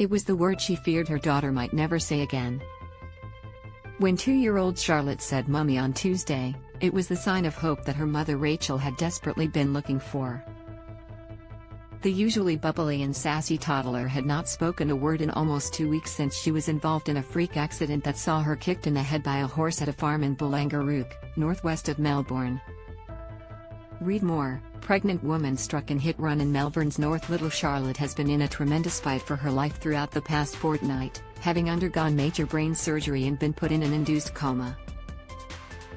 It was the word she feared her daughter might never say again. When 2-year-old Charlotte said "Mummy" on Tuesday, it was the sign of hope that her mother Rachel had desperately been looking for. The usually bubbly and sassy toddler had not spoken a word in almost 2 weeks since she was involved in a freak accident that saw her kicked in the head by a horse at a farm in Bullengarook, northwest of Melbourne. Read more. Pregnant woman struck in hit-run in Melbourne's northLittle. Charlotte has been in a tremendous fight for her life throughout the past fortnight, having undergone major brain surgery and been put in an induced coma.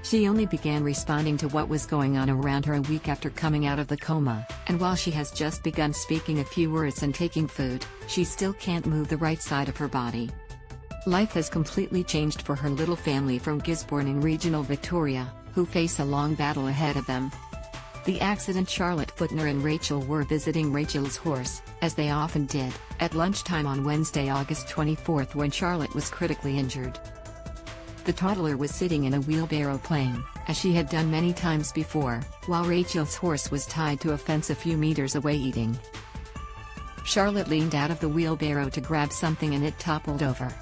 She only began responding to what was going on around her a week after coming out of the coma, and while she has just begun speaking a few words and taking food, she still can't move the right side of her body. Life has completely changed for her little family from Gisborne in regional Victoria, who face a long battle ahead of them. The accident. Charlotte Footner and Rachel were visiting Rachel's horse, as they often did, at lunchtime on Wednesday, August 24, when Charlotte was critically injured. The toddler was sitting in a wheelbarrow playing, as she had done many times before, while Rachel's horse was tied to a fence a few meters away eating. Charlotte leaned out of the wheelbarrow to grab something and it toppled over.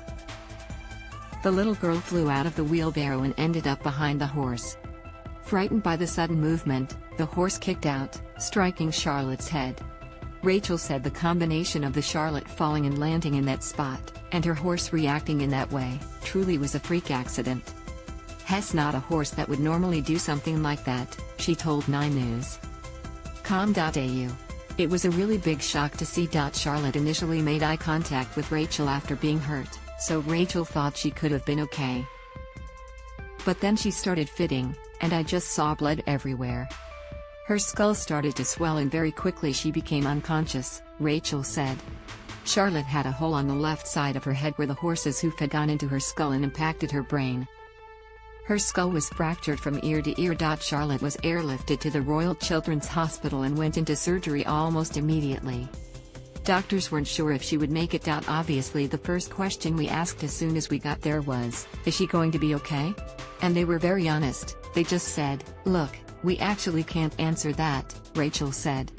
The little girl flew out of the wheelbarrow and ended up behind the horse. Frightened by the sudden movement, the horse kicked out, striking Charlotte's head. Rachel said the combination of the Charlotte falling and landing in that spot, and her horse reacting in that way, truly was a freak accident. "Hess not a horse that would normally do something like that," she told 9 News. Com.au. It was a really big shock to see. Charlotte initially made eye contact with Rachel after being hurt, so Rachel thought she could have been okay. But then she started fitting, and I just saw blood everywhere. Her skull started to swell and very quickly she became unconscious, Rachel said. Charlotte had a hole on the left side of her head where the horse's hoof had gone into her skull and impacted her brain. Her skull was fractured from ear to ear. Charlotte was airlifted to the Royal Children's Hospital and went into surgery almost immediately. Doctors weren't sure if she would make it. Obviously the first question we asked as soon as we got there was, "Is she going to be okay?" And they were very honest. They just said, "Look, we actually can't answer that," Rachel said.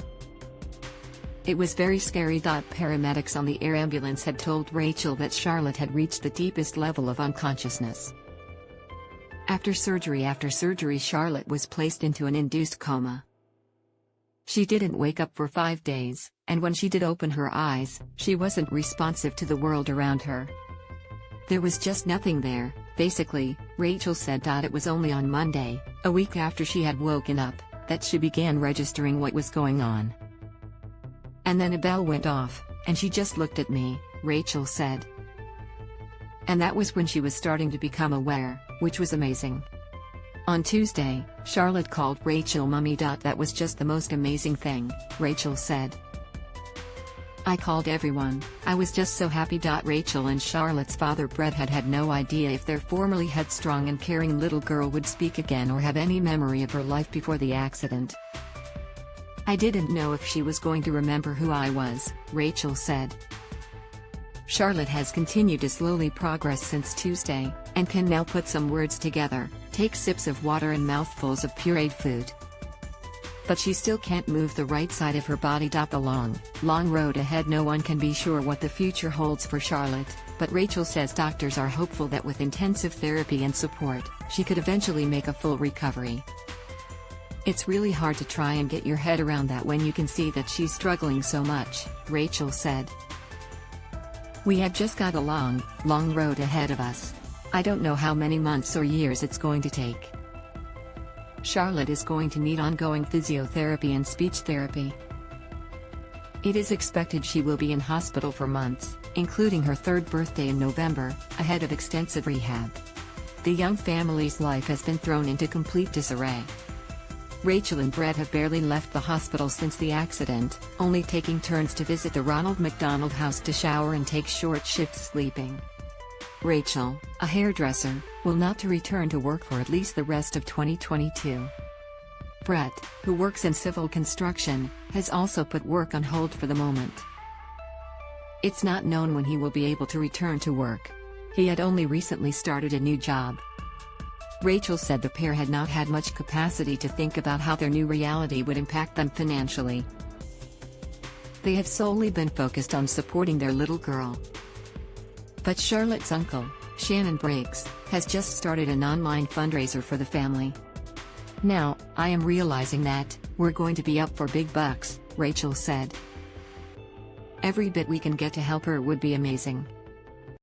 It was very scary. Paramedics on the air ambulance had told Rachel that Charlotte had reached the deepest level of unconsciousness. After surgery, Charlotte was placed into an induced coma. She didn't wake up for 5 days, and when she did open her eyes, she wasn't responsive to the world around her. There was just nothing there, basically, Rachel said. It was only on Monday, a week after she had woken up, that she began registering what was going on. And then a bell went off, and she just looked at me, Rachel said. And that was when she was starting to become aware, which was amazing. On Tuesday, Charlotte called Rachel "Mummy." That was just the most amazing thing, Rachel said. "I called everyone, I was just so happy." Rachel and Charlotte's father Brett had no idea if their formerly headstrong and caring little girl would speak again or have any memory of her life before the accident. "I didn't know if she was going to remember who I was," Rachel said. Charlotte has continued to slowly progress since Tuesday, and can now put some words together, take sips of water and mouthfuls of pureed food. But she still can't move the right side of her body. The long road ahead. No one can be sure what the future holds for Charlotte, but Rachel says doctors are hopeful that with intensive therapy and support, she could eventually make a full recovery. "It's really hard to try and get your head around that when you can see that she's struggling so much," Rachel said. "We have just got a long road ahead of us. I don't know how many months or years it's going to take. Charlotte is going to need ongoing physiotherapy and speech therapy. It is expected she will be in hospital for months, including her 3rd birthday in November, ahead of extensive rehab. The young family's life has been thrown into complete disarray." Rachel and Brett have barely left the hospital since the accident, only taking turns to visit the Ronald McDonald House to shower and take short shifts sleeping. Rachel, a hairdresser, will not to return to work for at least the rest of 2022. Brett, who works in civil construction, has also put work on hold for the moment. It's not known when he will be able to return to work. He had only recently started a new job. Rachel said the pair had not had much capacity to think about how their new reality would impact them financially. They have solely been focused on supporting their little girl. But Charlotte's uncle, Shannon Briggs, has just started an online fundraiser for the family. "Now, I am realizing that we're going to be up for big bucks," Rachel said. "Every bit we can get to help her would be amazing.